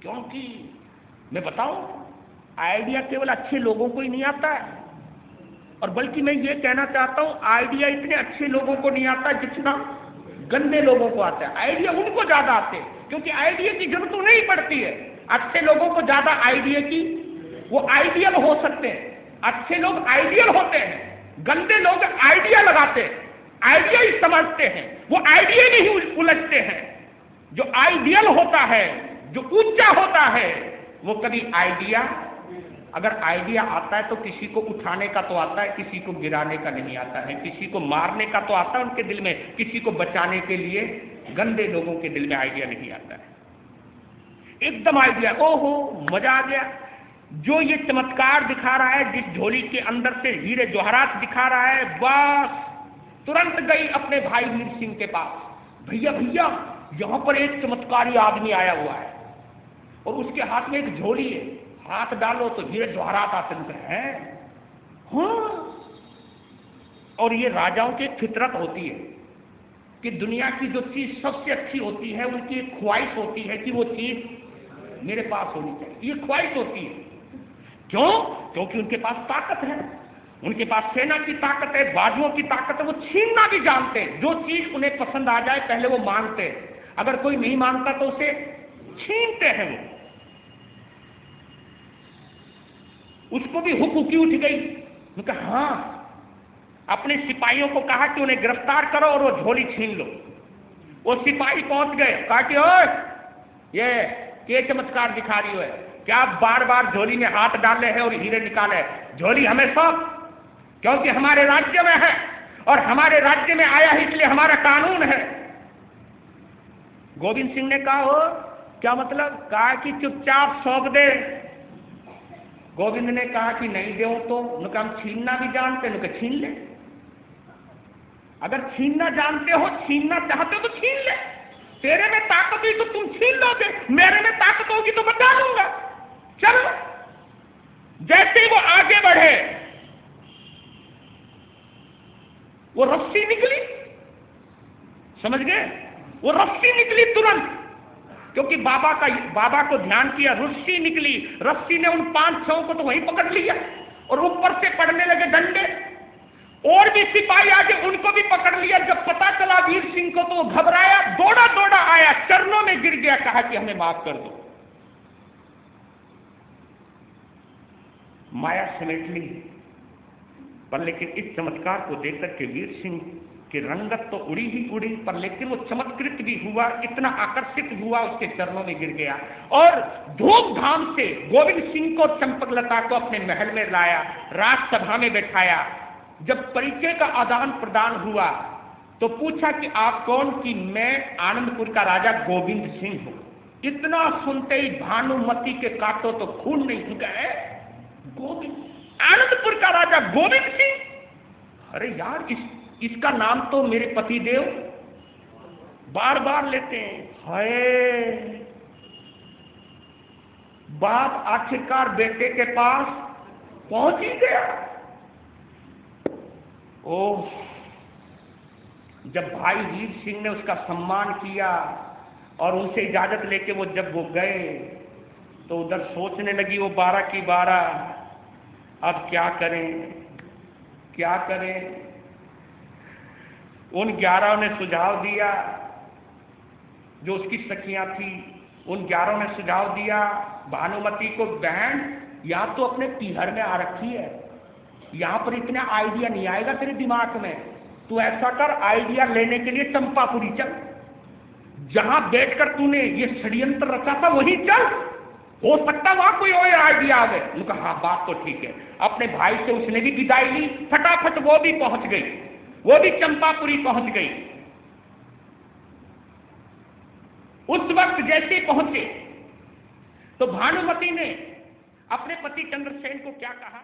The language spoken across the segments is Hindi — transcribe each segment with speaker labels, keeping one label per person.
Speaker 1: क्योंकि मैं बताऊं, आइडिया केवल अच्छे लोगों को ही नहीं आता है, और बल्कि मैं ये कहना चाहता हूं आइडिया इतने अच्छे लोगों को नहीं आता जितना गंदे लोगों को आता है। आइडिया उनको ज्यादा आते हैं क्योंकि आइडिया की जरूरत नहीं पड़ती है। अच्छे लोगों को ज्यादा आइडिया की, वो आइडियल हो सकते हैं, अच्छे लोग आइडियल होते हैं, गंदे लोग आइडिया लगाते हैं, आइडिया ही समझते हैं, वो आइडिया नहीं उलझते हैं। जो आइडियल होता है, जो ऊंचा होता है, वो कभी आइडिया, अगर आइडिया आता है तो किसी को उठाने का तो आता है, किसी को गिराने का नहीं आता है, किसी को मारने का तो आता है उनके दिल में, किसी को बचाने के लिए गंदे लोगों के दिल में आइडिया नहीं आता है। एकदम आइडिया, ओहो मजा आ गया। जो ये चमत्कार दिखा रहा है, जिस झोली के अंदर से हीरे जवाहरात दिखा रहा है, बस तुरंत गई अपने भाई वीर सिंह के पास, भैया भैया यहां पर एक चमत्कारी आदमी आया हुआ है और उसके हाथ में एक झोली है, हाथ डालो तो हीरे जवाहरात आते हैं। हाँ, और ये राजाओं की फितरत होती है कि दुनिया की जो चीज सबसे अच्छी होती है उनकी एक ख्वाहिश होती है कि वो चीज मेरे पास होनी चाहिए, ये ख्वाहिश होती है। क्यों? क्योंकि उनके पास ताकत है, उनके पास सेना की ताकत है, बाजुओं की ताकत है, वो छीनना भी जानते हैं। जो चीज उन्हें पसंद आ जाए पहले वो मांगते हैं, अगर कोई नहीं मांगता तो उसे छीनते हैं। वो उसको भी हुक उठ गई, उनका हाँ, अपने सिपाहियों को कहा कि उन्हें गिरफ्तार करो और वो झोली छीन लो। वो सिपाही पहुंच गए, कहा कि ओए ये चमत्कार दिखा रही है, क्या बार बार झोली में हाथ डाले हैं और हीरे निकाले, झोली हमें सौंप, क्योंकि हमारे राज्य में है और हमारे राज्य में आया है इसलिए हमारा कानून है। गोविंद सिंह ने कहा हो क्या मतलब, कहा कि चुपचाप सौंप दे। गोविंद ने कहा कि नहीं दे तो, उनका हम छीनना भी जानते हैं, उनका छीन ले, अगर छीनना जानते हो, छीनना चाहते हो तो छीन ले, तेरे में ताकत हुई तो तुम छीन लोगे, मेरे में ताकत होगी तो बता दूंगा, चलो। जैसे ही वो आगे बढ़े वो रस्सी निकली, समझ गए, वो रस्सी निकली तुरंत, क्योंकि बाबा को ध्यान किया, रस्सी निकली, रस्सी ने उन 5-6 को तो वहीं पकड़ लिया और ऊपर से पड़ने लगे डंडे, और भी सिपाही आगे उनको भी पकड़ लिया। जब पता चला वीर सिंह को तो वो घबराया, दौड़ा दौड़ा आया, चरणों में गिर गया, कहा कि हमें माफ कर दो। माया समेट ली, पर लेकिन इस चमत्कार को देखकर के वीर सिंह की रंगत तो उड़ी ही उड़ी, पर लेकिन वो चमत्कृत भी हुआ, इतना आकर्षित हुआ, उसके चरणों में गिर गया और धूमधाम से गोविंद सिंह को, चंपकलता को अपने महल में लाया, राजसभा में बैठाया। जब परिचय का आदान प्रदान हुआ तो पूछा कि आप कौन, कि मैं आनंदपुर का राजा गोविंद सिंह हूं। इतना सुनते ही भानुमति के कांटों तो खून नहीं गए, गोविंद, आनंदपुर का राजा गोविंद सिंह, अरे यार इसका नाम तो मेरे पति देव बार बार लेते हैं। हाय, बाप आखिरकार बेटे के पास पहुंच ही गया। ओह, जब भाई वीर सिंह ने उसका सम्मान किया और उनसे इजाजत लेके जब वो गए तो उधर सोचने लगी वो 12 की 12, अब क्या करें क्या करें। उन 11 ने सुझाव दिया, जो उसकी सखियां थी, उन 11 ने सुझाव दिया भानुमति को, बहन या तो अपने पीहर में आ रखी है, यहां पर इतना आइडिया नहीं आएगा तेरे दिमाग में, तू ऐसा कर, आइडिया लेने के लिए चंपापुरी चल, जहां बैठकर तूने ये षड्यंत्र रचा था वहीं चल, हो सकता वहां कोई और आइडिया आ गए। उनका हाँ बात तो ठीक है। अपने भाई से उसने भी विदाई ली, फटाफट वो भी पहुंच गई, वो भी चंपापुरी पहुंच गई। उस वक्त जैसे पहुंचे तो भानुमति ने अपने पति चंद्रसेन को क्या कहा,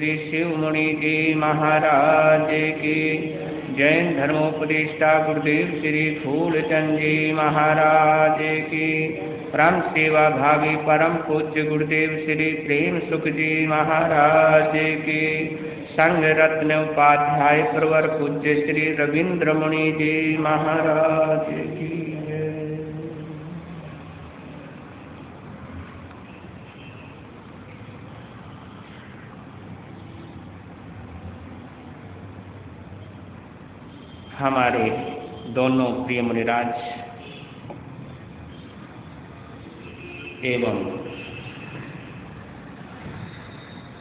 Speaker 1: श्री शिवमुनि जी महाराज की। जैन धर्मोपदेष्टा गुरुदेव श्री फूलचंद जी महाराज की। परम सेवा भावी परम पूज्य गुरुदेव श्री प्रेम सुख जी महाराज की। संघ रत्न उपाध्याय प्रवर पूज्य श्री रविंद्र मुनि जी महाराज की। हमारे दोनों प्रिय मुनिराज एवं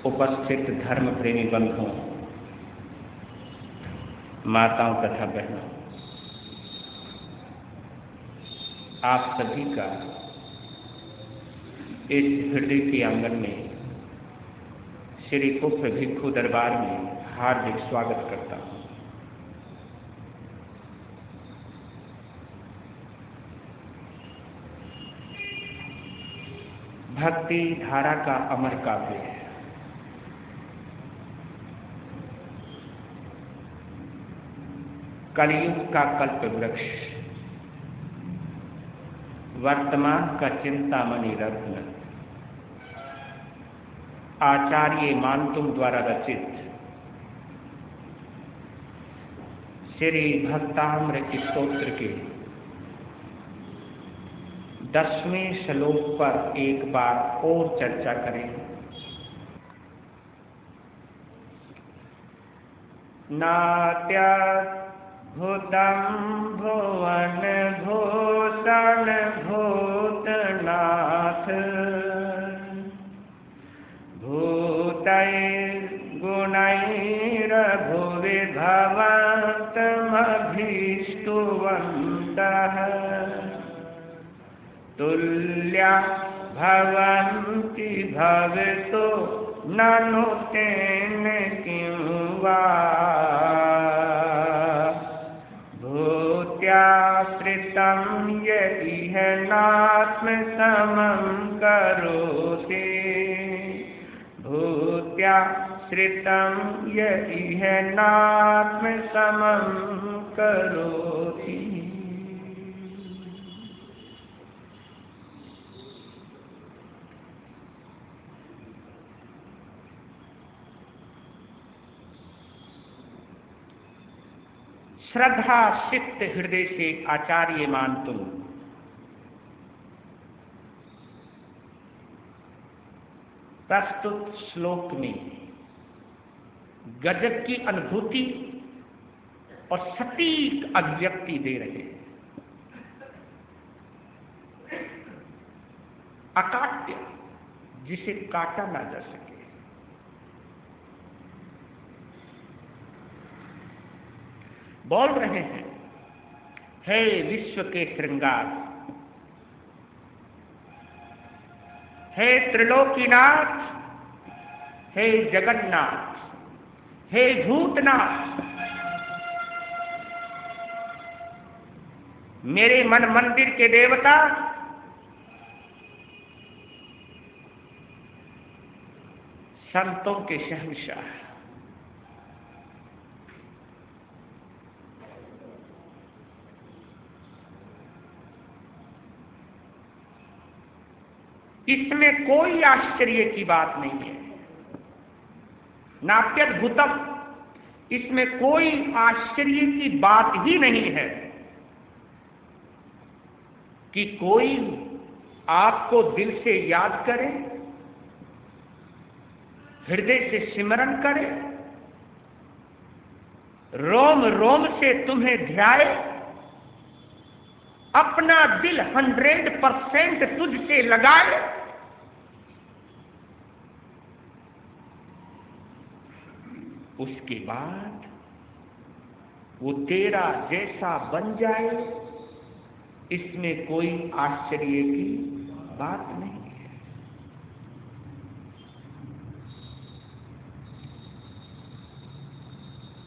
Speaker 1: उपस्थित धर्म प्रेमी बंधुओं, माताओं तथा बहनों, आप सभी का इस हृदय के आंगन में श्री कुप्र भिक्षु दरबार में हार्दिक स्वागत करता हूँ। भक्ति धारा का अमर काव्य है। कलयुग का कल्प वृक्ष, वर्तमान का चिंतामणि रत्न, आचार्य मानतुम द्वारा रचित श्री भक्तामृत स्तोत्र के 10वें श्लोक पर एक बार और चर्चा करें। नात्याद्भुतं भुवन भूषण भूतनाथ भूतैर्गुणैरभुविभवन्तमभीष्टुवन्तः तुल्या भवन्ति भवतो ननु तेन किं वा भूत्याश्रितं य इह नात्मसमं करोति भूत्याश्रितं य इह नात्मसमं करोति। श्रद्धा सिक्त हृदय से आचार्य मानतुम प्रस्तुत श्लोक में गजब की अनुभूति और सटीक अभिव्यक्ति दे रहे हैं। अकाट्य, जिसे काटा ना जा सके, बोल रहे हैं, हे विश्व के श्रृंगार, हे त्रिलोकीनाथ, हे जगन्नाथ, हे भूतनाथ, मेरे मन मंदिर के देवता, संतों के शहंशाह, इसमें कोई आश्चर्य की बात नहीं है। नात्यद्भुतम, इसमें कोई आश्चर्य की बात ही नहीं है कि कोई आपको दिल से याद करे, हृदय से सिमरन करे, रोम रोम से तुम्हें ध्याए, अपना दिल 100% तुझसे लगाए, उसके बाद वो तेरा जैसा बन जाए, इसमें कोई आश्चर्य की बात नहीं है।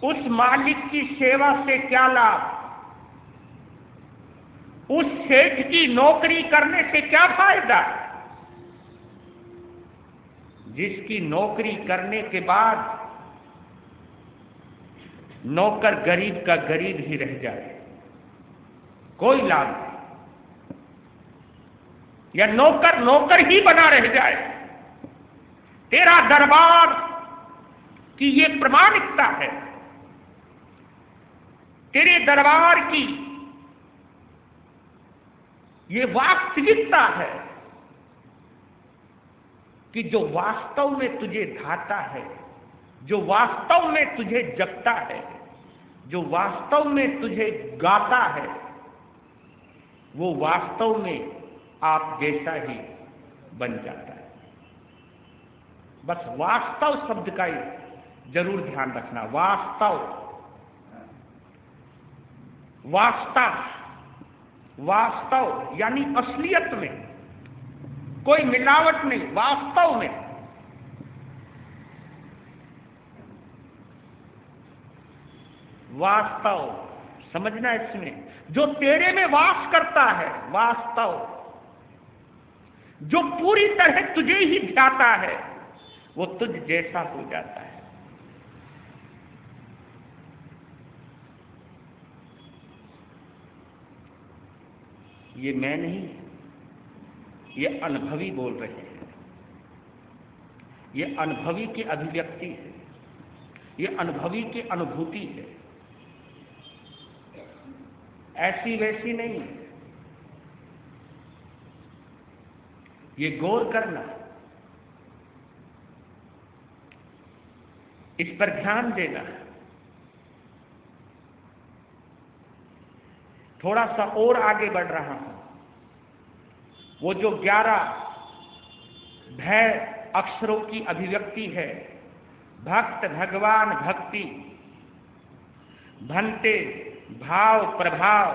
Speaker 1: उस मालिक की सेवा से क्या लाभ, उस सेठ की नौकरी करने से क्या फायदा, जिसकी नौकरी करने के बाद नौकर गरीब का गरीब ही रह जाए, कोई लाभ नहीं, या नौकर नौकर ही बना रह जाए, तेरा दरबार की ये प्रामाणिकता है, तेरे दरबार की ये वास्तविकता है कि जो वास्तव में तुझे धाता है, जो वास्तव में तुझे जगता है, जो वास्तव में तुझे गाता है, वो वास्तव में आप जैसा ही बन जाता है। बस वास्तव शब्द का ही जरूर ध्यान रखना। वास्तव, वास्तव, वास्तव यानी असलियत में, कोई मिलावट नहीं, वास्तव में। वास्तव समझना इसमें, जो तेरे में वास करता है, वास्तव जो पूरी तरह तुझे ही ध्याता है, वो तुझ जैसा हो जाता है। ये मैं नहीं, ये अनुभवी बोल रहे हैं, ये अनुभवी की अभिव्यक्ति है, ये अनुभवी की अनुभूति है, ऐसी वैसी नहीं है। ये गौर करना, इस पर ध्यान देना। थोड़ा सा और आगे बढ़ रहा हूं। वो जो 11 भय अक्षरों की अभिव्यक्ति है, भक्त, भगवान, भक्ति, भन्ते, भाव, प्रभाव,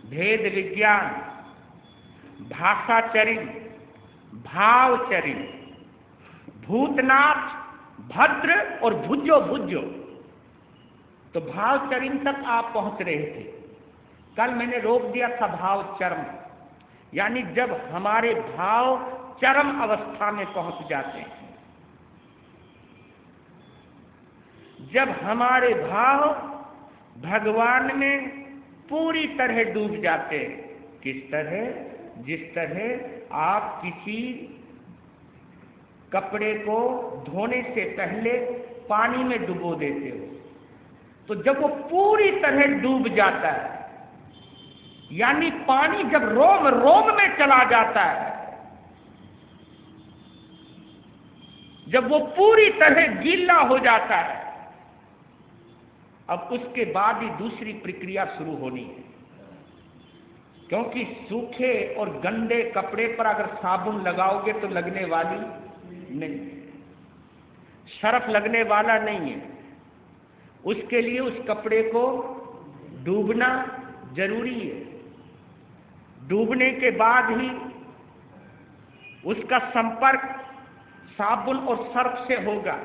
Speaker 1: भेद, विज्ञान, भाषाचरिण, भावचरिण, भूतनाथ, भद्र और भुजो भुजो। तो भावचरिण तक आप पहुंच रहे थे। कल मैंने रोक दिया था भाव चरम, यानी जब हमारे भाव चरम अवस्था में पहुंच जाते हैं, जब हमारे भाव भगवान में पूरी तरह डूब जाते। किस तरह? जिस तरह आप किसी कपड़े को धोने से पहले पानी में डुबो देते हो, तो जब वो पूरी तरह डूब जाता है, यानी पानी जब रोम रोम में चला जाता है, जब वो पूरी तरह गीला हो जाता है, अब उसके बाद ही दूसरी प्रक्रिया शुरू होनी है। क्योंकि सूखे और गंदे कपड़े पर अगर साबुन लगाओगे तो लगने वाली नहीं, सर्फ लगने वाला नहीं है। उसके लिए उस कपड़े को डूबना जरूरी है। डूबने के बाद ही उसका संपर्क साबुन और सर्फ से होगा,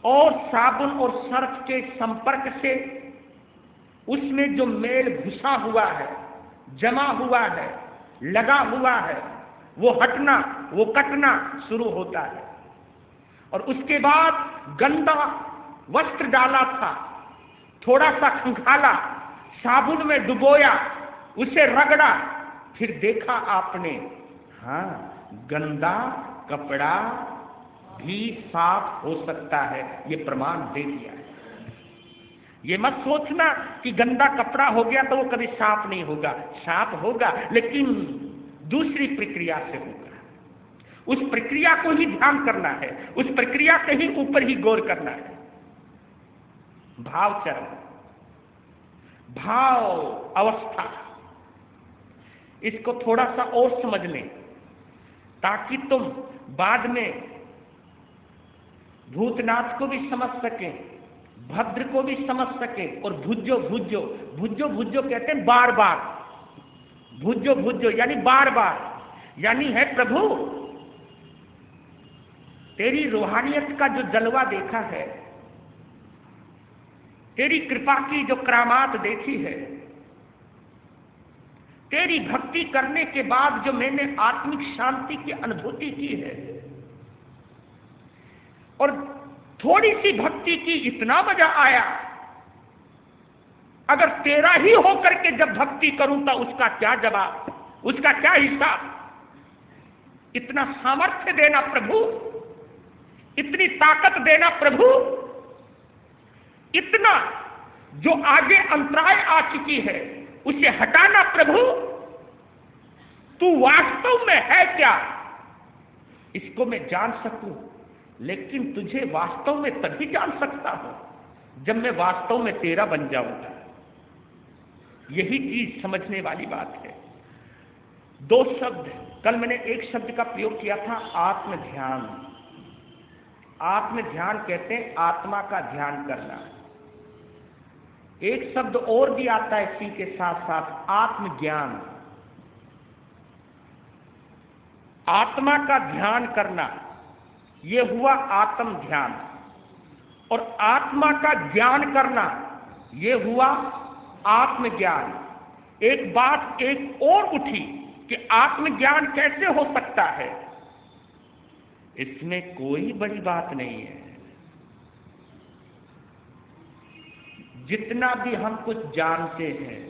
Speaker 1: और साबुन और सर्फ के संपर्क से उसमें जो मेल घुसा हुआ है, जमा हुआ है, लगा हुआ है, वो हटना, वो कटना शुरू होता है। और उसके बाद गंदा वस्त्र डाला था, थोड़ा सा खंगाला, साबुन में डुबोया, उसे रगड़ा, फिर देखा आपने, हाँ, गंदा कपड़ा भी साफ हो सकता है। ये प्रमाण दे दिया है। ये मत सोचना कि गंदा कपड़ा हो गया तो वो कभी साफ नहीं होगा। साफ होगा, लेकिन दूसरी प्रक्रिया से होगा। उस प्रक्रिया को ही ध्यान करना है, उस प्रक्रिया के ही ऊपर ही गौर करना है। भाव चरण, भाव अवस्था, इसको थोड़ा सा और समझ लें ताकि तुम बाद में भूतनाथ को भी समझ सकें, भद्र को भी समझ सकें, और भुजो भुजो, भुजो भुजो कहते हैं बार बार, भुजो भुजो यानी बार बार, यानी है प्रभु तेरी रूहानियत का जो जलवा देखा है, तेरी कृपा की जो करामात देखी है, तेरी भक्ति करने के बाद जो मैंने आत्मिक शांति की अनुभूति की है, और थोड़ी सी भक्ति की इतना मजा आया, अगर तेरा ही होकर के जब भक्ति करूं तो उसका क्या जवाब, उसका क्या हिसाब। इतना सामर्थ्य देना प्रभु, इतनी ताकत देना प्रभु, इतना जो आगे अंतराय आ चुकी है उसे हटाना प्रभु। तू वास्तव में है क्या, इसको मैं जान सकूं, लेकिन तुझे वास्तव में तभी जान सकता हूं जब मैं वास्तव में तेरा बन जाऊंगा। यही चीज समझने वाली बात है। दो शब्द, कल मैंने एक शब्द का प्रयोग किया था, आत्म ध्यान। आत्म ध्यान कहते हैं आत्मा का ध्यान करना। एक शब्द और भी आता है इसी के साथ साथ, आत्मज्ञान। आत्मा का ध्यान करना, यह हुआ आत्म ध्यान, और आत्मा का ज्ञान करना यह हुआ आत्मज्ञान। एक बात एक और उठी कि आत्मज्ञान कैसे हो सकता है। इसमें कोई बड़ी बात नहीं है। जितना भी हम कुछ जानते हैं,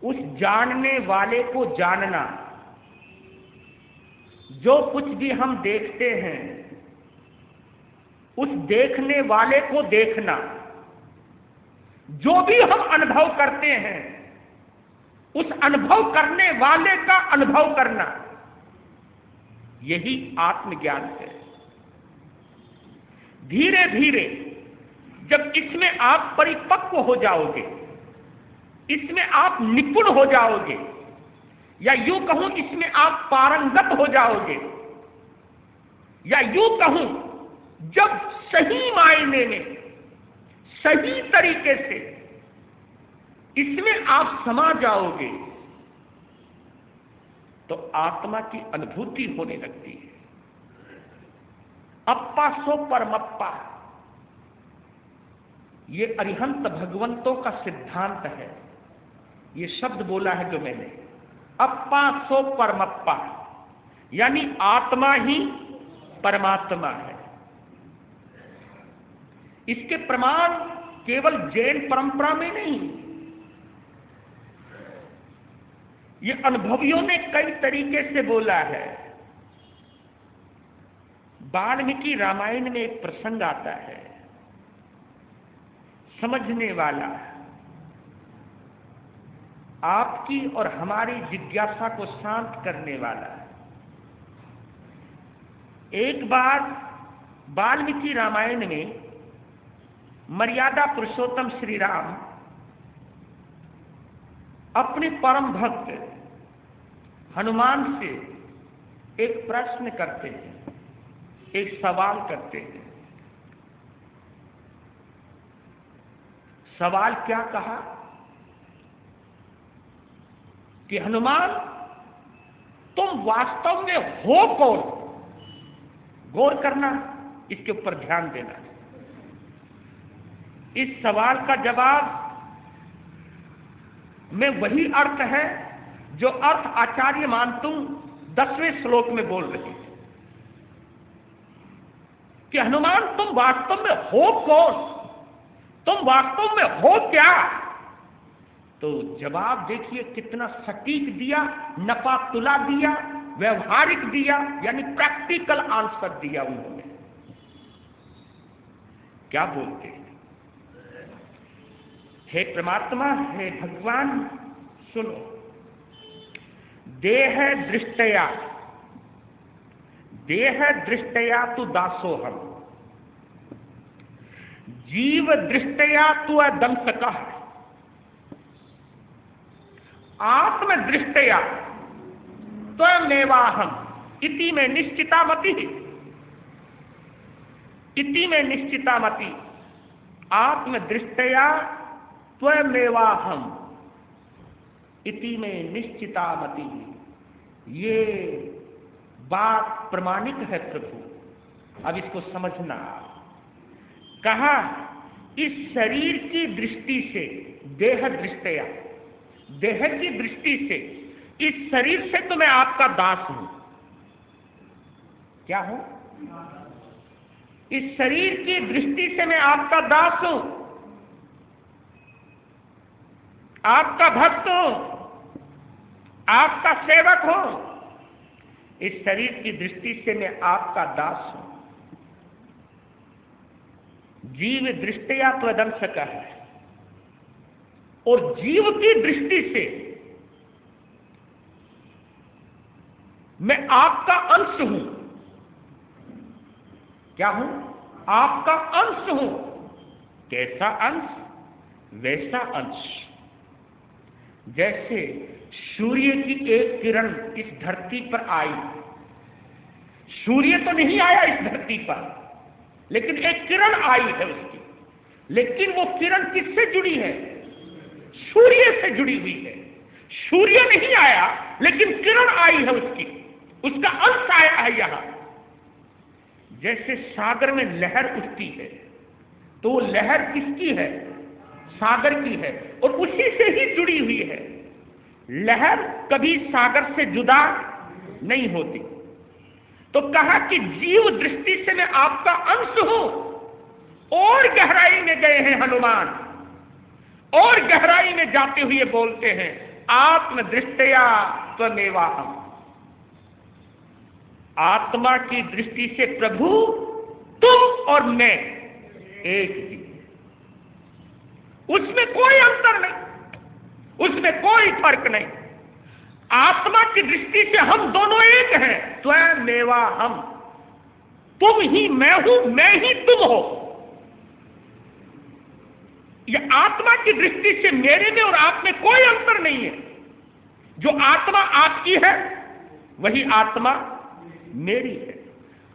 Speaker 1: उस जानने वाले को जानना, जो कुछ भी हम देखते हैं उस देखने वाले को देखना, जो भी हम अनुभव करते हैं उस अनुभव करने वाले का अनुभव करना, यही आत्मज्ञान है। धीरे धीरे जब इसमें आप परिपक्व हो जाओगे, इसमें आप निपुण हो जाओगे, या यूं कहूं इसमें आप पारंगत हो जाओगे, या यूं कहूं जब सही मायने में सही तरीके से इसमें आप समा जाओगे तो आत्मा की अनुभूति होने लगती है। अप्पा सो परमप्पा, ये अरिहंत भगवंतों का सिद्धांत है। ये शब्द बोला है जो मैंने, अप्पा सो परमप्पा, यानी आत्मा ही परमात्मा है। इसके प्रमाण केवल जैन परंपरा में नहीं, ये अनुभवियों ने कई तरीके से बोला है। वाल्मीकि रामायण में एक प्रसंग आता है, समझने वाला, आपकी और हमारी जिज्ञासा को शांत करने वाला। एक बार वाल्मीकि रामायण में मर्यादा पुरुषोत्तम श्री राम अपने परम भक्त हनुमान से एक प्रश्न करते हैं, एक सवाल करते हैं। सवाल क्या कहा कि हनुमान, तुम वास्तव में हो कौन? गौर करना, इसके ऊपर ध्यान देना। इस सवाल का जवाब में वही अर्थ है जो अर्थ आचार्य मानतुंग 10वें श्लोक में बोल रहे हैं कि हनुमान, तुम वास्तव में हो कौन? तुम वास्तव में हो क्या? तो जवाब देखिए कितना सटीक दिया, नपा तुला दिया, व्यवहारिक दिया, यानी प्रैक्टिकल आंसर दिया उन्होंने। क्या बोलते हैं? हे परमात्मा, हे भगवान, सुनो, देह दृष्टया तु दासोहम, जीव दृष्टया तु अदंसकः, आत्म दृष्टया त्वमेवाहम इति में निश्चिता मति, इति में निश्चिता मति, आत्म दृष्टया त्वमेवाहम इति में निश्चिता मति। ये बात प्रमाणिक है प्रभु। अब इसको समझना। कहा, इस शरीर की दृष्टि से, देह दृष्टया, देह की दृष्टि से, इस शरीर से तो मैं आपका दास हूं, क्या हूं? इस शरीर की दृष्टि से मैं आपका दास हूं, आपका भक्त हूं, आपका सेवक हूं। इस शरीर की दृष्टि से मैं आपका दास हूं। जीव दृष्टया त्वदंशक है, और जीव की दृष्टि से मैं आपका अंश हूं। क्या हूं? आपका अंश हूं। कैसा अंश? वैसा अंश जैसे सूर्य की एक किरण इस धरती पर आई। सूर्य तो नहीं आया इस धरती पर, लेकिन एक किरण आई है उसकी। लेकिन वो किरण किससे जुड़ी है? सूर्य से जुड़ी हुई है। सूर्य नहीं आया, लेकिन किरण आई है उसकी, उसका अंश आया है यहां। जैसे सागर में लहर उठती है, तो वो लहर किसकी है? सागर की है, और उसी से ही जुड़ी हुई है। लहर कभी सागर से जुदा नहीं होती। तो कहा कि जीव दृष्टि से मैं आपका अंश हूं। और गहराई में गए हैं हनुमान, और गहराई में जाते हुए बोलते हैं, आत्म दृष्टया त्वमेवाहम्। आत्मा की दृष्टि से प्रभु तुम और मैं एक ही, उसमें कोई अंतर नहीं, उसमें कोई फर्क नहीं। आत्मा की दृष्टि से हम दोनों एक हैं। त्वमेवाहम्, तुम ही मैं हूं, मैं ही तुम हो। यह आत्मा की दृष्टि से मेरे में और आप में कोई अंतर नहीं है। जो आत्मा आपकी है वही आत्मा मेरी है।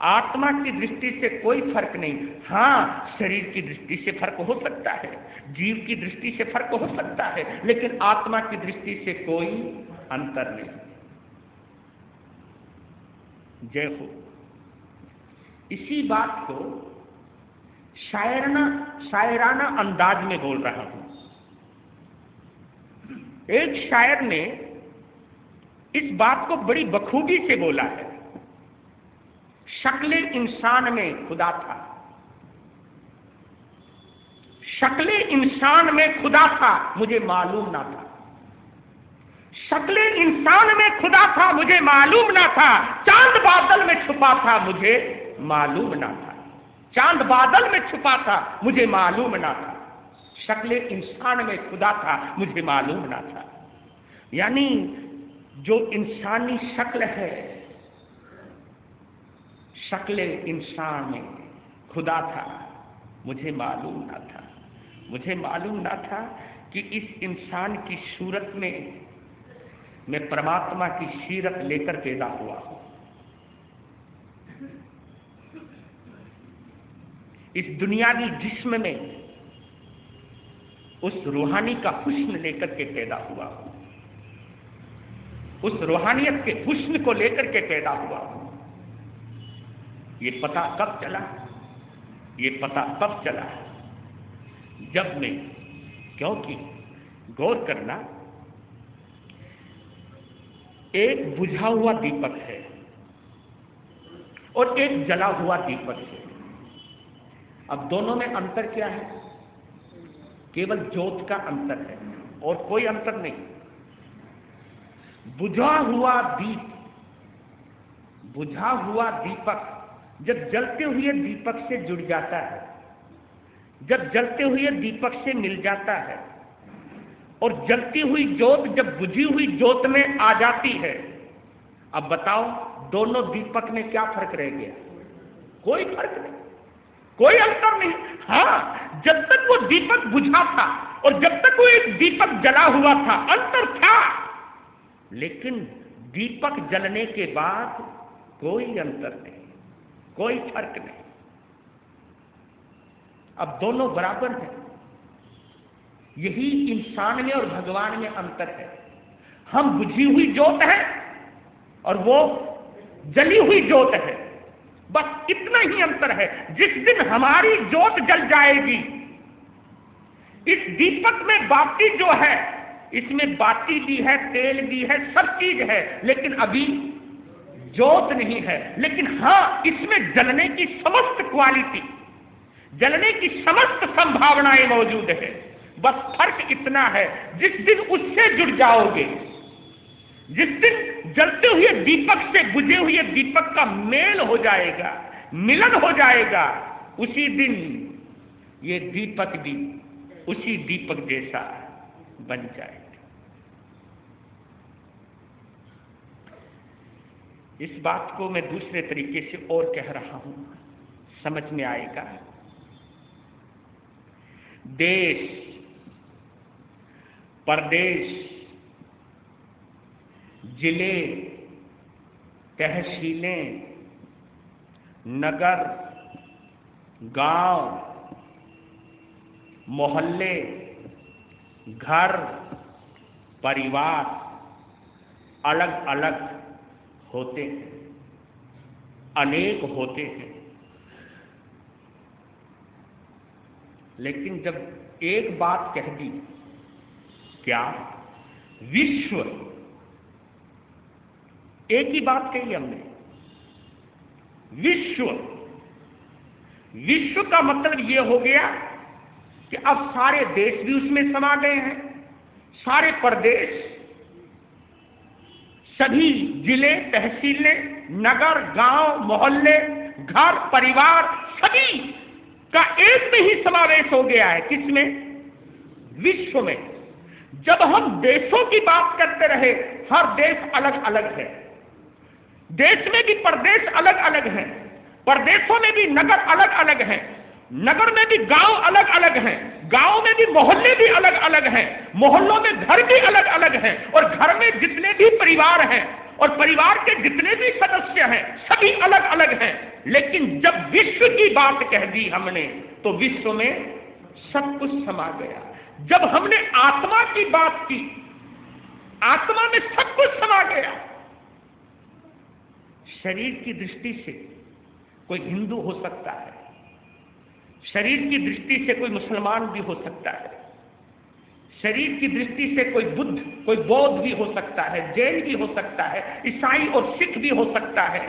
Speaker 1: आत्मा की दृष्टि से कोई फर्क नहीं। हां, शरीर की दृष्टि से फर्क हो सकता है, जीव की दृष्टि से फर्क हो सकता है, लेकिन आत्मा की दृष्टि से कोई अंतर नहीं। जय हो। इसी बात को शायराना अंदाज में बोल रहा हूं। एक शायर ने इस बात को बड़ी बखूबी से बोला है। शक्ले इंसान में खुदा था, शक्ले इंसान में खुदा था, मुझे मालूम ना था। शक्ले इंसान में खुदा था, मुझे मालूम ना था। चांद बादल में छुपा था, मुझे मालूम ना था। चांद बादल में छुपा था, मुझे मालूम ना था। शक्ले इंसान में खुदा था, मुझे मालूम ना था। यानी जो इंसानी शक्ल है, शक्ले इंसान में खुदा था, मुझे मालूम ना था। मुझे मालूम ना था कि इस इंसान की सूरत में मैं परमात्मा की सीरत लेकर पैदा हुआ हूं। इस दुनियावी जिस्म में उस रूहानी का हुस्न लेकर के पैदा हुआ हूं। उस रूहानियत के हुस्न को लेकर के पैदा हुआ हूं। ये पता कब चला? ये पता कब चला? जब मैं, क्योंकि गौर करना, एक बुझा हुआ दीपक है और एक जला हुआ दीपक है। अब दोनों में अंतर क्या है? केवल ज्योत का अंतर है और कोई अंतर नहीं। बुझा हुआ दीपक जब जलते हुए दीपक से जुड़ जाता है, जब जलते हुए दीपक से मिल जाता है, और जलती हुई ज्योत जब बुझी हुई ज्योत में आ जाती है, अब बताओ दोनों दीपक में क्या फर्क रह गया? कोई फर्क नहीं, कोई अंतर नहीं। हाँ, जब तक वो दीपक बुझा था और जब तक वो एक दीपक जला हुआ था, अंतर था। लेकिन दीपक जलने के बाद कोई अंतर नहीं, कोई फर्क नहीं। अब दोनों बराबर हैं। यही इंसान में और भगवान में अंतर है। हम बुझी हुई ज्योत है और वो जली हुई ज्योत है, बस इतना ही अंतर है। जिस दिन हमारी ज्योत जल जाएगी, इस दीपक में बाती जो है, इसमें बाती भी है, तेल भी है, सब चीज है, लेकिन अभी जोत नहीं है, लेकिन हाँ इसमें जलने की समस्त क्वालिटी, जलने की समस्त संभावनाएं मौजूद है। बस फर्क इतना है, जिस दिन उससे जुड़ जाओगे, जिस दिन जलते हुए दीपक से बुझे हुए दीपक का मेल हो जाएगा, मिलन हो जाएगा, उसी दिन ये दीपक भी उसी दीपक जैसा बन जाएगा। इस बात को मैं दूसरे तरीके से और कह रहा हूं, समझ में आएगा। देश, प्रदेश, जिले, तहसीलें, नगर, गांव, मोहल्ले, घर, परिवार अलग अलग होते हैं, अनेक होते हैं, लेकिन जब एक बात कह दी, क्या विश्व, एक ही बात कही हमने, विश्व। विश्व का मतलब यह हो गया कि अब सारे देश भी उसमें समा गए हैं, सारे प्रदेश, सभी जिले, तहसीलें, नगर, गांव, मोहल्ले, घर, परिवार, सभी का एक में ही समावेश हो गया है। किसमें? विश्व में। जब हम देशों की बात करते रहे, हर देश अलग अलग है, देश में भी प्रदेश अलग अलग हैं, प्रदेशों में भी नगर अलग अलग हैं, नगर में भी गांव अलग अलग हैं, गांव में भी मोहल्ले भी अलग अलग हैं, मोहल्लों में घर भी अलग अलग हैं, और घर में जितने भी परिवार हैं और परिवार के जितने भी सदस्य हैं सभी अलग अलग हैं। लेकिन जब विश्व की बात कह दी हमने तो विश्व में सब कुछ समा गया। जब हमने आत्मा की बात की, आत्मा में सब कुछ समा गया। शरीर की दृष्टि से कोई हिंदू हो सकता है, शरीर की दृष्टि से कोई मुसलमान भी हो सकता है, शरीर की दृष्टि से कोई बुद्ध, कोई बौद्ध भी हो सकता है, जैन भी हो सकता है, ईसाई और सिख भी हो सकता है,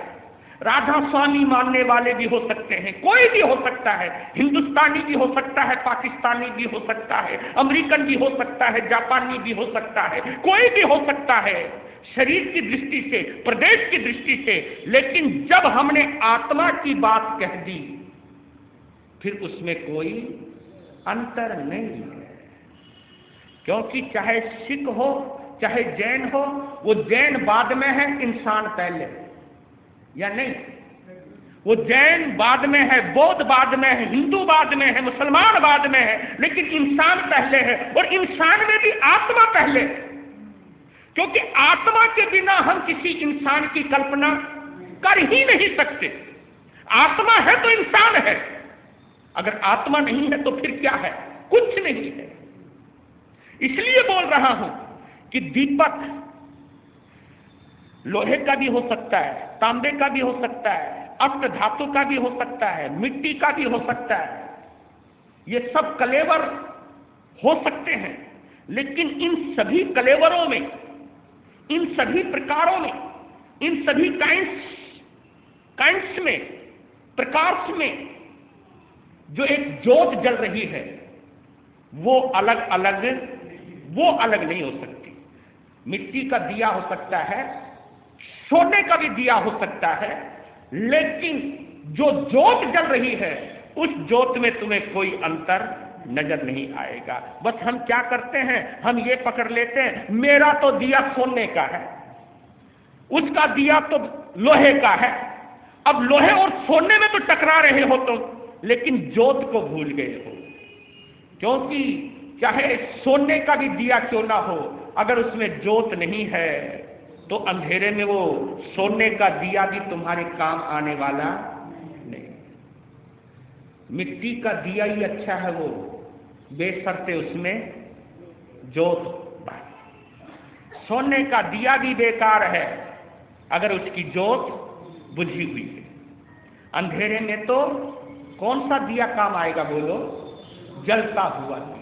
Speaker 1: राधा स्वामी मानने वाले भी हो सकते हैं, कोई भी हो सकता है, हिंदुस्तानी भी हो सकता है, पाकिस्तानी भी हो सकता है, अमेरिकन भी हो सकता है, जापानी भी हो सकता है, कोई भी हो सकता है शरीर की दृष्टि से, प्रदेश की दृष्टि से। लेकिन जब हमने आत्मा की बात कह दी फिर उसमें कोई अंतर नहीं है, क्योंकि चाहे सिख हो चाहे जैन हो, वो जैन बाद में है, इंसान पहले, या नहीं? वो जैन बाद में है, बौद्ध बाद में है, हिंदू बाद में है, मुसलमान बाद में है, लेकिन इंसान पहले है। और इंसान में भी आत्मा पहले, क्योंकि आत्मा के बिना हम किसी इंसान की कल्पना कर ही नहीं सकते। आत्मा है तो इंसान है, अगर आत्मा नहीं है तो फिर क्या है? कुछ नहीं है। इसलिए बोल रहा हूं कि दीपक लोहे का भी हो सकता है, तांबे का भी हो सकता है, अष्ट धातु का भी हो सकता है, मिट्टी का भी हो सकता है, ये सब कलेवर हो सकते हैं। लेकिन इन सभी कलेवरों में, इन सभी प्रकारों में, इन सभी काइंड्स में, प्रकाश में जो एक ज्योत जल रही है वो अलग अलग नहीं हो सकती। मिट्टी का दिया हो सकता है, सोने का भी दिया हो सकता है, लेकिन जो ज्योत जल रही है उस ज्योत में तुम्हें कोई अंतर नजर नहीं आएगा। बस हम क्या करते हैं, हम ये पकड़ लेते हैं मेरा तो दिया सोने का है, उसका दिया तो लोहे का है। अब लोहे और सोने में तो टकरा रहे हो तुम, लेकिन ज्योत को भूल गए हो। क्योंकि चाहे सोने का भी दिया क्यों ना हो, अगर उसमें ज्योत नहीं है तो अंधेरे में वो सोने का दिया भी तुम्हारे काम आने वाला नहीं। मिट्टी का दिया ही अच्छा है, वो बेशर्ते उसमें ज्योत। सोने का दिया भी बेकार है अगर उसकी ज्योत बुझी हुई है। अंधेरे में तो कौन सा दिया काम आएगा बोलो? जलता हुआ दिया।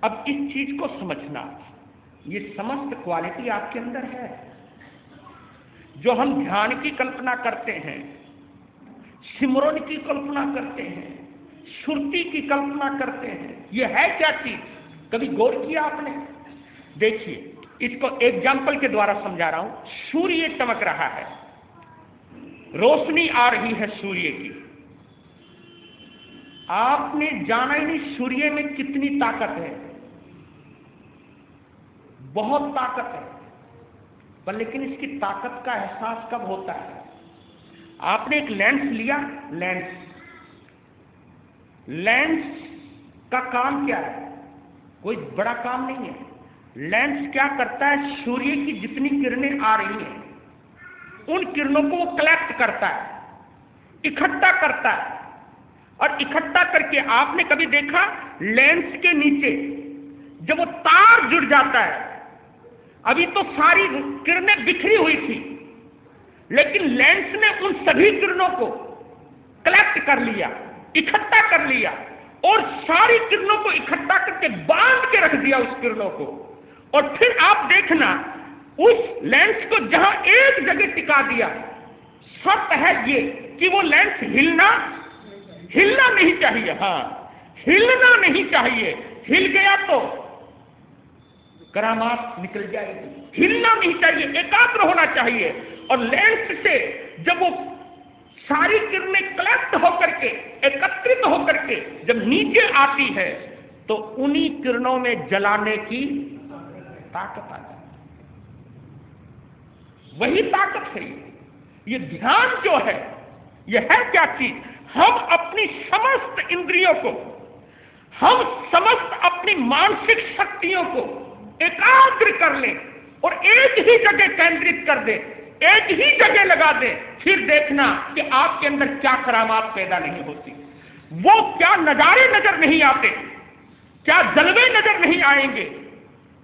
Speaker 1: अब इस चीज को समझना, ये समस्त क्वालिटी आपके अंदर है। जो हम ध्यान की कल्पना करते हैं, सिमरन की कल्पना करते हैं, श्रुति की कल्पना करते हैं, ये है क्या चीज? कभी गौर किया आपने? देखिए, इसको एग्जाम्पल के द्वारा समझा रहा हूं। सूर्य चमक रहा है, रोशनी आ रही है सूर्य की। आपने जाना ही नहीं सूर्य में कितनी ताकत है, बहुत ताकत है, पर लेकिन इसकी ताकत का एहसास कब होता है? आपने एक लेंस लिया, लेंस का काम क्या है? कोई बड़ा काम नहीं है। लेंस क्या करता है? सूर्य की जितनी किरणें आ रही हैं उन किरणों को वो कलेक्ट करता है, इकट्ठा करता है, और इकट्ठा करके आपने कभी देखा लेंस के नीचे जब वो तार जुड़ जाता है, अभी तो सारी किरणें बिखरी हुई थी, लेकिन लेंस ने उन सभी किरणों को कलेक्ट कर लिया, इकट्ठा कर लिया, और सारी किरणों को इकट्ठा करके बांध के रख दिया उस किरणों को। और फिर आप देखना उस लेंस को जहां एक जगह टिका दिया, शर्त है ये कि वो लेंस हिलना नहीं चाहिए। हाँ, हिलना नहीं चाहिए। हिल गया तो करामात निकल जाएगी। हिलना नहीं चाहिए, एकाग्र होना चाहिए। और लेंस से जब वो सारी किरणें कलेक्ट होकर के, एकत्रित होकर के जब नीचे आती है, तो उन्हीं किरणों में जलाने की ताकत आ जाती है। वही ताकत है ये ध्यान जो है। यह है क्या चीज? हम अपनी समस्त इंद्रियों को, हम समस्त अपनी मानसिक शक्तियों को एकाग्र कर लें और एक ही जगह केंद्रित कर दें, एक ही जगह लगा दें। फिर देखना कि आपके अंदर क्या करामात पैदा नहीं होती, वो क्या नजारे नजर नहीं आते, क्या जलवे नजर नहीं आएंगे।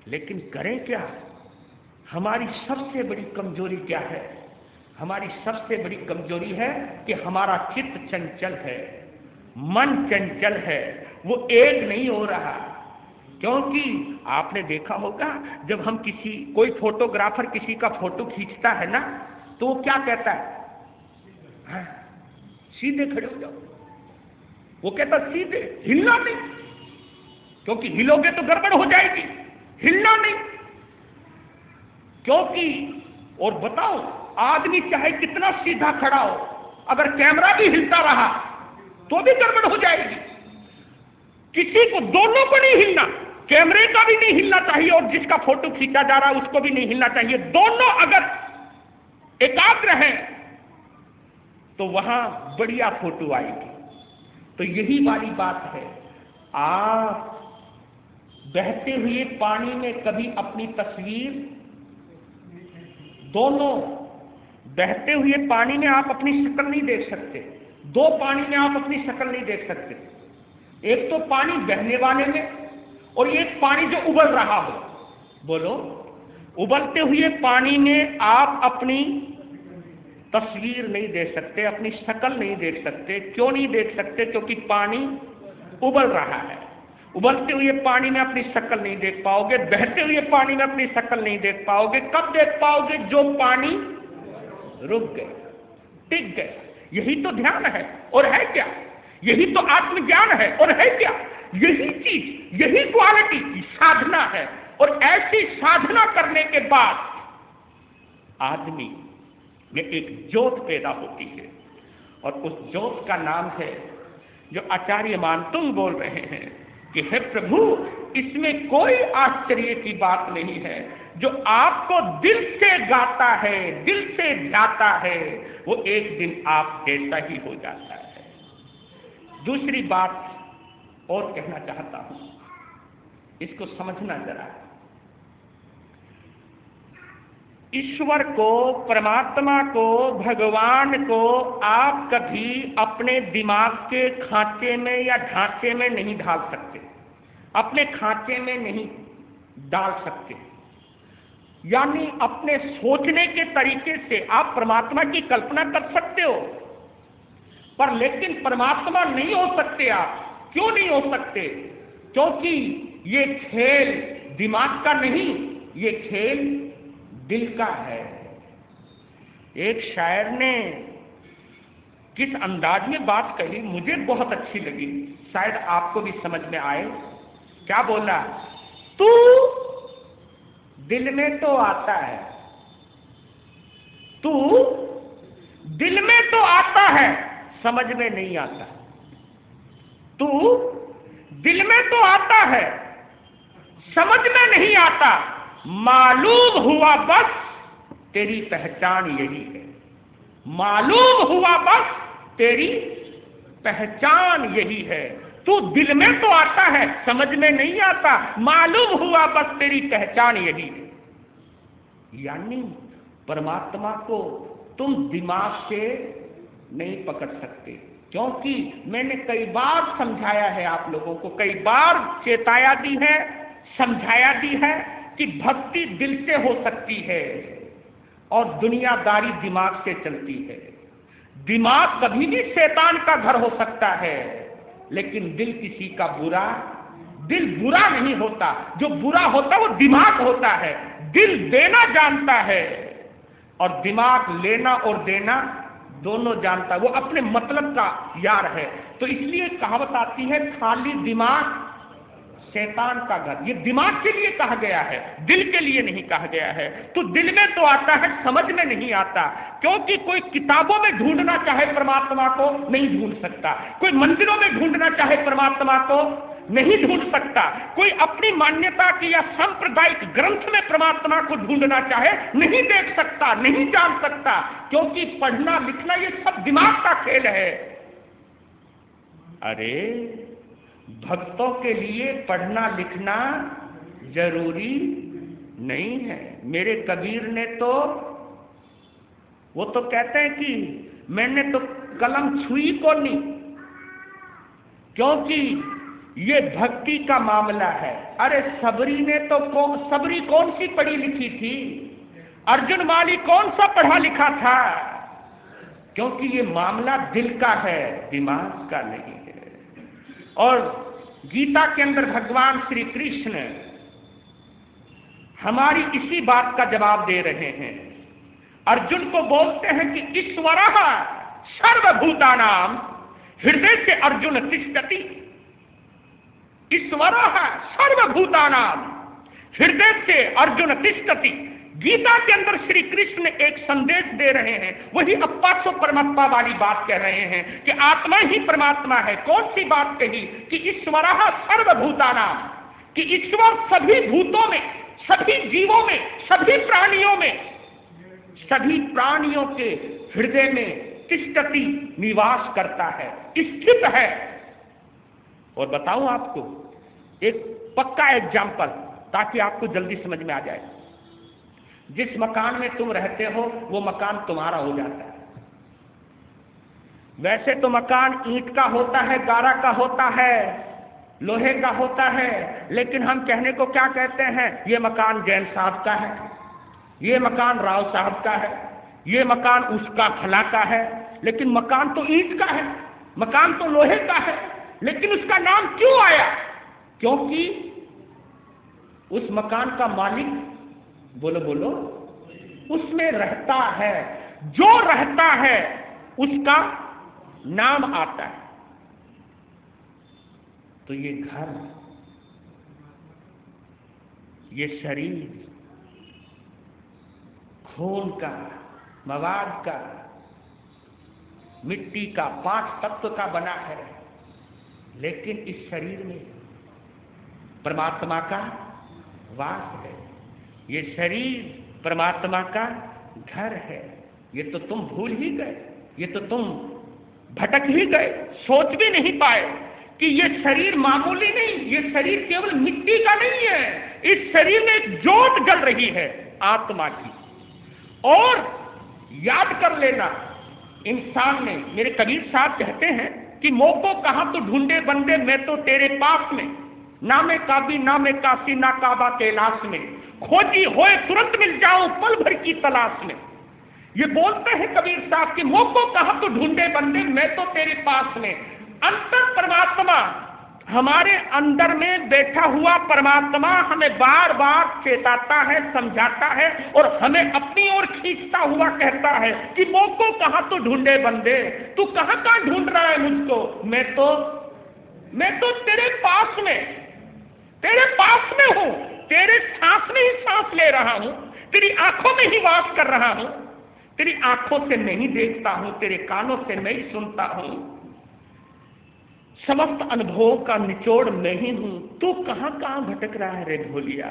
Speaker 1: लेकिन करें क्या? हमारी सबसे बड़ी कमजोरी क्या है? हमारी सबसे बड़ी कमजोरी है कि हमारा चित्त चंचल है, मन चंचल है, वो एक नहीं हो रहा। क्योंकि आपने देखा होगा जब हम कोई फोटोग्राफर किसी का फोटो खींचता है ना, तो वो क्या कहता है? हाँ, सीधे खड़े हो जाओ। वो कहता सीधे, हिलना नहीं, क्योंकि हिलोगे तो गड़बड़ हो जाएगी। हिलना नहीं, क्योंकि और बताओ, आदमी चाहे कितना सीधा खड़ा हो, अगर कैमरा भी हिलता रहा तो भी गड़बड़ हो जाएगी। किसी को, दोनों को नहीं हिलना, कैमरे का भी नहीं हिलना चाहिए और जिसका फोटो खींचा जा रहा है उसको भी नहीं हिलना चाहिए। दोनों अगर एकाग्र हैं तो वहां बढ़िया फोटो आएगी। तो यही वाली बात है। आप बहते हुए पानी में कभी अपनी तस्वीर, दोनों बहते हुए पानी में आप अपनी शक्ल नहीं देख सकते, दो पानी में आप अपनी शक्ल नहीं देख सकते। एक तो पानी बहने वाले में और एक पानी जो उबल रहा हो। बोलो, उबलते हुए पानी में आप अपनी तस्वीर नहीं देख सकते, अपनी शक्ल नहीं देख सकते। क्यों नहीं देख सकते? क्योंकि पानी उबल रहा है। उबलते हुए पानी में अपनी शक्ल नहीं देख पाओगे, बहते हुए पानी में अपनी शक्ल नहीं देख पाओगे। कब देख पाओगे? जो पानी रुक गए, टिक गए। यही तो ध्यान है। और है क्या? यही तो आत्मज्ञान है। और है क्या? यही चीज, यही क्वालिटी की साधना है। और ऐसी साधना करने के बाद आदमी में एक ज्योत पैदा होती है, और उस ज्योत का नाम है, जो आचार्य मानतुंग बोल रहे हैं कि हे प्रभु, इसमें कोई आश्चर्य की बात नहीं है। जो आपको दिल से गाता है, दिल से ध्याता है, वो एक दिन आप जैसा ही हो जाता है। दूसरी बात और कहना चाहता हूं, इसको समझना जरा। ईश्वर को, परमात्मा को, भगवान को आप कभी अपने दिमाग के खांचे में या ढांचे में नहीं ढाल सकते, अपने खांचे में नहीं डाल सकते। यानी अपने सोचने के तरीके से आप परमात्मा की कल्पना कर सकते हो, पर लेकिन परमात्मा नहीं हो सकते आप। क्यों नहीं हो सकते? क्योंकि ये खेल दिमाग का नहीं, ये खेल दिल का है। एक शायर ने किस अंदाज में बात कही, मुझे बहुत अच्छी लगी, शायद आपको भी समझ में आए। क्या बोला? तू दिल में तो आता है, तू दिल में तो आता है, समझ में नहीं आता। तू दिल में तो आता है, समझ में नहीं आता। मालूम हुआ बस तेरी पहचान यही है। मालूम हुआ बस तेरी पहचान यही है। तू दिल में तो आता है, समझ में नहीं आता। मालूम हुआ बस तेरी पहचान यही है। यानी परमात्मा को तुम दिमाग से नहीं पकड़ सकते, क्योंकि मैंने कई बार समझाया है आप लोगों को, कई बार चेताया दी है, समझाया दी है कि भक्ति दिल से हो सकती है और दुनियादारी दिमाग से चलती है। दिमाग कभी भी शैतान का घर हो सकता है, लेकिन दिल किसी का बुरा, दिल बुरा नहीं होता। जो बुरा होता वो दिमाग होता है। दिल देना जानता है और दिमाग लेना और देना दोनों जानता है। वो अपने मतलब का यार है। तो इसलिए कहावत आती है, खाली दिमाग शैतान का घर। ये दिमाग के लिए कहा गया है, दिल के लिए नहीं कहा गया है। तो दिल में तो आता है, समझ में नहीं आता, क्योंकि कोई किताबों में ढूंढना चाहे परमात्मा को नहीं ढूंढ सकता, कोई मंदिरों में ढूंढना चाहे परमात्मा को नहीं ढूंढ सकता, कोई अपनी मान्यता की या सांप्रदायिक ग्रंथ में परमात्मा को ढूंढना चाहे नहीं देख सकता, नहीं जान सकता, क्योंकि पढ़ना लिखना ये सब दिमाग का खेल है। अरे भक्तों के लिए पढ़ना लिखना जरूरी नहीं है। मेरे कबीर ने तो, वो तो कहते हैं कि मैंने तो कलम छुई को नहीं, क्योंकि ये भक्ति का मामला है। अरे सबरी ने तो सबरी कौन सी पढ़ी लिखी थी? अर्जुन माली कौन सा पढ़ा लिखा था? क्योंकि ये मामला दिल का है, दिमाग का नहीं है। और गीता के अंदर भगवान श्री कृष्ण हमारी इसी बात का जवाब दे रहे हैं। अर्जुन को बोलते हैं कि ईश्वरः सर्वभूतानां हृदय से अर्जुन तिष्ठति। ईश्वरः सर्वभूतानां हृदय से अर्जुन तिष्ठति। गीता के अंदर श्री कृष्ण एक संदेश दे रहे हैं, वही अप्पासो परमात्मा वाली बात कह रहे हैं कि आत्मा ही परमात्मा है। कौन सी बात कही? कि ईश्वरः सर्वभूतानां, कि ईश्वर सभी भूतों में, सभी जीवों में, सभी प्राणियों में, सभी प्राणियों के हृदय में तिष्ठति, निवास करता है, स्थित है। और बताऊं आपको एक पक्का एग्जाम्पल, ताकि आपको जल्दी समझ में आ जाए। जिस मकान में तुम रहते हो वो मकान तुम्हारा हो जाता है। वैसे तो मकान ईंट का होता है, गारा का होता है, लोहे का होता है, लेकिन हम कहने को क्या कहते हैं? ये मकान जैन साहब का है, ये मकान राव साहब का है, ये मकान उसका फला का है। लेकिन मकान तो ईंट का है, मकान तो लोहे का है, लेकिन उसका नाम क्यों आया? क्योंकि उस मकान का मालिक, बोलो बोलो, उसमें रहता है। जो रहता है उसका नाम आता है। तो ये घर, ये शरीर खून का, मवाद का, मिट्टी का, 5 तत्व का बना है, लेकिन इस शरीर में परमात्मा का वास है। ये शरीर परमात्मा का घर है। ये तो तुम भूल ही गए, ये तो तुम भटक ही गए, सोच भी नहीं पाए कि ये शरीर मामूली नहीं, ये शरीर केवल मिट्टी का नहीं है। इस शरीर में एक ज्योत जल रही है आत्मा की। और याद कर लेना, इंसान ने, मेरे कबीर साहब कहते हैं कि मोको कहां तो ढूंढे बंदे, मैं तो तेरे पास में, ना मैं काबी ना मैं काशी ना काबा कैलाश में, खोजी होए तुरंत मिल जाऊं पल भर की तलाश में। ये बोलते हैं कबीर साहब कि मोको कहां तो ढूंढे बंदे, मैं तो तेरे पास में। अंतर परमात्मा हमारे अंदर में बैठा हुआ परमात्मा हमें बार बार चेताता है, समझाता है और हमें अपनी ओर खींचता हुआ कहता है कि मौको कहां तो ढूंढे बंदे, तू कहां कहां ढूंढ रहा है मुझको, मैं तो तेरे पास में हूं, तेरे सांस में ही सांस ले रहा हूं, तेरी आंखों में ही वास कर रहा हूं, तेरी आंखों से नहीं देखता हूं, तेरे कानों से नहीं सुनता हूं, समस्त अनुभवों का निचोड़ मैं ही हूं, तू कहां कहां भटक रहा है रे ढोलिया।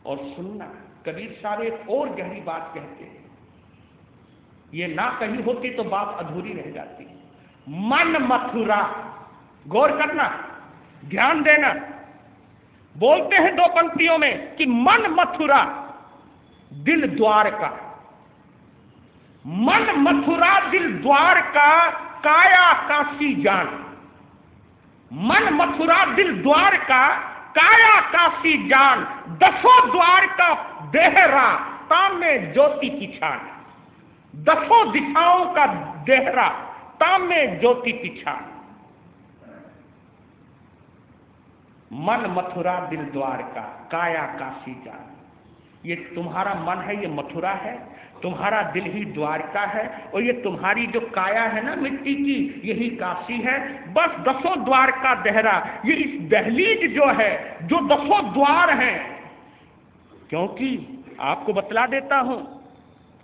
Speaker 1: और सुनना, कबीर साहब एक और गहरी बात कहते हैं, ये ना कही होती तो बात अधूरी रह जाती। मन मथुरा, गौर करना, ध्यान देना, बोलते हैं दो पंक्तियों में कि मन मथुरा दिल द्वार का, मन मथुरा दिल द्वार का, काया काशी जान। मन मथुरा दिल द्वार का, काया काशी जान, दसों द्वार का देहरा, ताम में ज्योति की छान। दसों दिशाओं का देहरा, ताम में ज्योति की छान। मन मथुरा दिल द्वार का, काया काशी जान। ये तुम्हारा मन है, ये मथुरा है, तुम्हारा दिल ही द्वारका है, और ये तुम्हारी जो काया है ना मिट्टी की, यही काशी है। बस दसों द्वार का देहरा, ये इस दहलीज जो है, जो दसों द्वार हैं, क्योंकि आपको बतला देता हूं,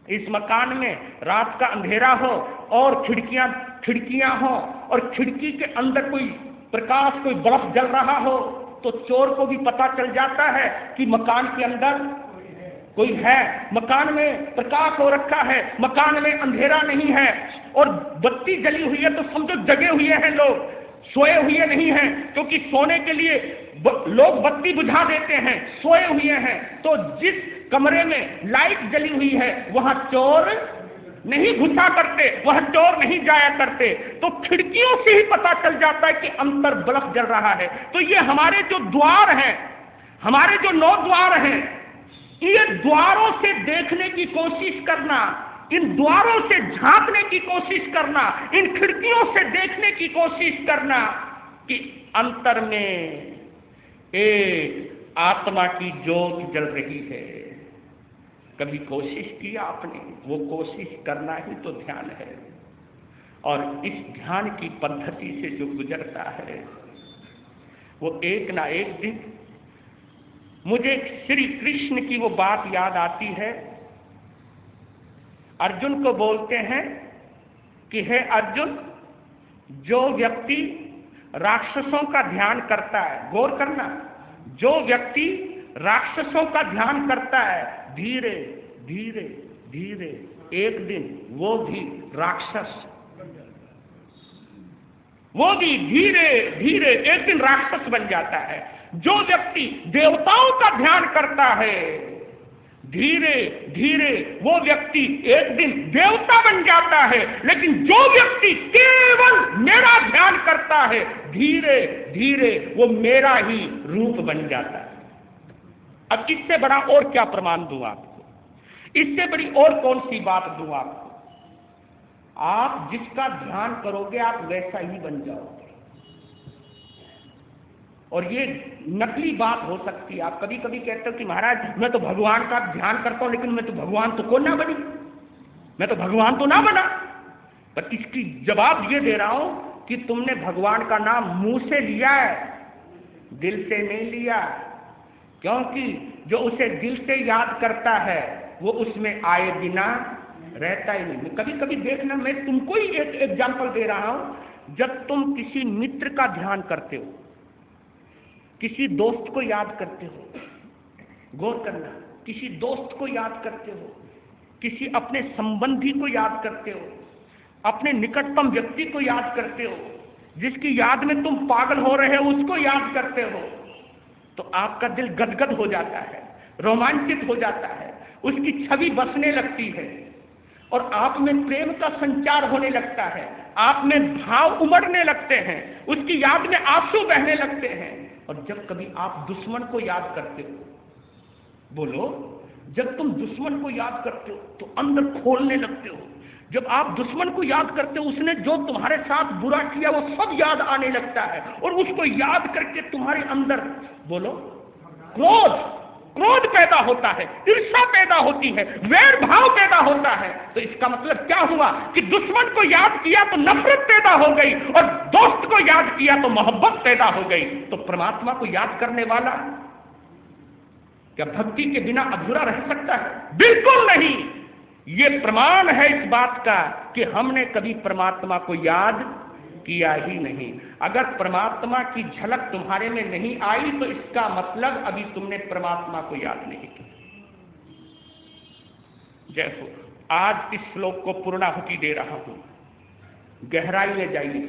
Speaker 1: इस मकान में रात का अंधेरा हो और खिड़कियां हो और खिड़की के अंदर कोई प्रकाश, कोई बल्ब जल रहा हो, तो चोर को भी पता चल जाता है कि मकान के अंदर कोई है, मकान में प्रकाश हो रखा है, मकान में अंधेरा नहीं है। और बत्ती जली हुई है तो समझो जगे हुए हैं लोग, सोए हुए नहीं हैं, क्योंकि सोने के लिए लोग बत्ती बुझा देते हैं, सोए हुए हैं। तो जिस कमरे में लाइट जली हुई है वहां चोर नहीं घुसा करते, वह चोर नहीं जाया करते। तो खिड़कियों से ही पता चल जाता है कि अंदर बल्ब जल रहा है। तो ये हमारे जो द्वार हैं, हमारे जो 9 द्वार हैं, ये द्वारों से देखने की कोशिश करना, इन द्वारों से झांकने की कोशिश करना, इन खिड़कियों से देखने की कोशिश करना कि अंतर में एक आत्मा की ज्योत जल रही है। कभी कोशिश की आपने? वो कोशिश करना ही तो ध्यान है। और इस ध्यान की पद्धति से जो गुजरता है, वो एक ना एक दिन, मुझे श्री कृष्ण की वो बात याद आती है। अर्जुन को बोलते हैं कि हे अर्जुन, जो व्यक्ति राक्षसों का ध्यान करता है, गौर करना, जो व्यक्ति राक्षसों का ध्यान करता है, धीरे धीरे धीरे एक दिन वो भी राक्षस, वो भी धीरे धीरे एक दिन राक्षस बन जाता है। जो व्यक्ति देवताओं का ध्यान करता है, धीरे धीरे वो व्यक्ति एक दिन देवता बन जाता है। लेकिन जो व्यक्ति केवल मेरा ध्यान करता है, धीरे धीरे वो मेरा ही रूप बन जाता है। अब इससे बड़ा और क्या प्रमाण दूं आपको? इससे बड़ी और कौन सी बात दूं आपको? आप जिसका ध्यान करोगे आप वैसा ही बन जाओगे। और ये नकली बात हो सकती है। आप कभी कभी कहते हो कि महाराज मैं तो भगवान का ध्यान करता हूं, लेकिन मैं तो भगवान तो को ना बनी, मैं तो भगवान तो ना बना। पर इसकी जवाब ये दे रहा हूं कि तुमने भगवान का नाम मुंह से लिया है, दिल से नहीं लिया। क्योंकि जो उसे दिल से याद करता है वो उसमें आए बिना रहता ही नहीं। कभी कभी देखना, मैं तुमको ही एक एग्जाम्पल दे रहा हूं। जब तुम किसी मित्र का ध्यान करते हो, किसी दोस्त को याद करते हो, गौर करना, किसी दोस्त को याद करते हो, किसी अपने संबंधी को याद करते हो, अपने निकटतम व्यक्ति को याद करते हो, जिसकी याद में तुम पागल हो रहे हो उसको याद करते हो, तो आपका दिल गदगद हो जाता है, रोमांचित हो जाता है, उसकी छवि बसने लगती है और आप में प्रेम का संचार होने लगता है, आप में भाव उमड़ने लगते हैं, उसकी याद में आंसू बहने लगते हैं। और जब कभी आप दुश्मन को याद करते हो, बोलो, जब तुम दुश्मन को याद करते हो तो अंदर खोलने लगते हो, जब आप दुश्मन को याद करते हो, उसने जो तुम्हारे साथ बुरा किया वो सब याद आने लगता है, और उसको याद करके तुम्हारे अंदर बोलो क्रोध पैदा होता है, ईर्ष्या पैदा होती है, वैर भाव पैदा होता है। तो इसका मतलब क्या हुआ कि दुश्मन को याद किया तो नफरत पैदा हो गई, और दोस्त को याद किया तो मोहब्बत पैदा हो गई। तो परमात्मा को याद करने वाला क्या भक्ति के बिना अधूरा रह सकता है? बिल्कुल नहीं। ये प्रमाण है इस बात का कि हमने कभी परमात्मा को याद किया ही नहीं। अगर परमात्मा की झलक तुम्हारे में नहीं आई तो इसका मतलब अभी तुमने परमात्मा को याद नहीं किया। जय हो। आज इस श्लोक को पूर्णाहुति दे रहा हूं, गहराई में जाइए।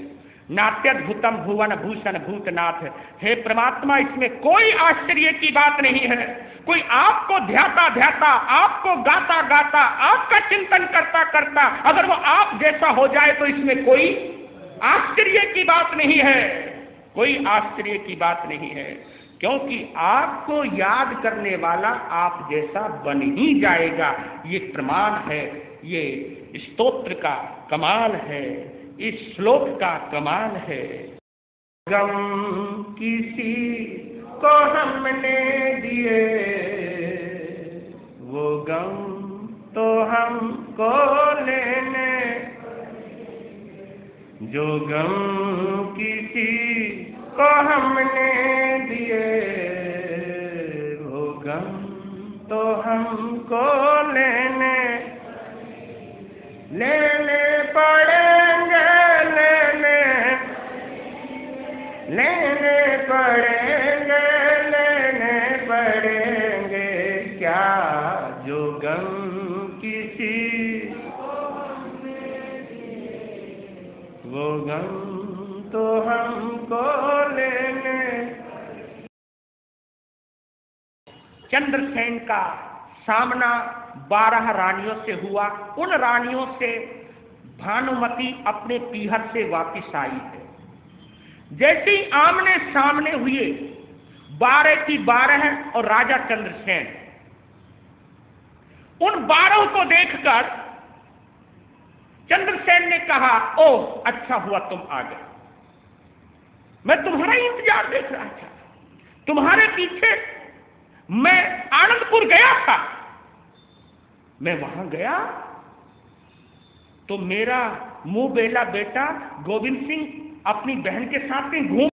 Speaker 1: नात्यद्भुतम भुवन भूषण भूतनाथ। हे परमात्मा, इसमें कोई आश्चर्य की बात नहीं है। कोई आपको ध्याता ध्याता, आपको गाता गाता, आपका चिंतन करता करता अगर वो आप जैसा हो जाए तो इसमें कोई आश्चर्य की बात नहीं है, कोई आश्चर्य की बात नहीं है, क्योंकि आपको याद करने वाला आप जैसा बन ही जाएगा। ये प्रमाण है, ये स्तोत्र का कमाल है, इस श्लोक का कमाल है। गम किसी को हमने दिए, वो गम तो हमको लेने, जो गम किसी को हमने दिए, वो गम तो हमको लेने पड़ेंगे, लेने पड़ेंगे क्या, जो गम किसी वो गम तो हमको लेने। चंद्रसेन का सामना 12 रानियों से हुआ। उन रानियों से भानुमति अपने पीहर से वापिस आई है। जैसे ही आमने सामने हुए 12 की 12 और राजा चंद्रसेन, उन 12 को देखकर चंद्रसेन ने कहा, ओह अच्छा हुआ तुम आ गए, मैं तुम्हारा इंतजार देख रहा था, तुम्हारे पीछे मैं आनंदपुर गया था। मैं वहां गया तो मेरा मुंह बेला बेटा गोविंद सिंह अपनी बहन के साथ घूम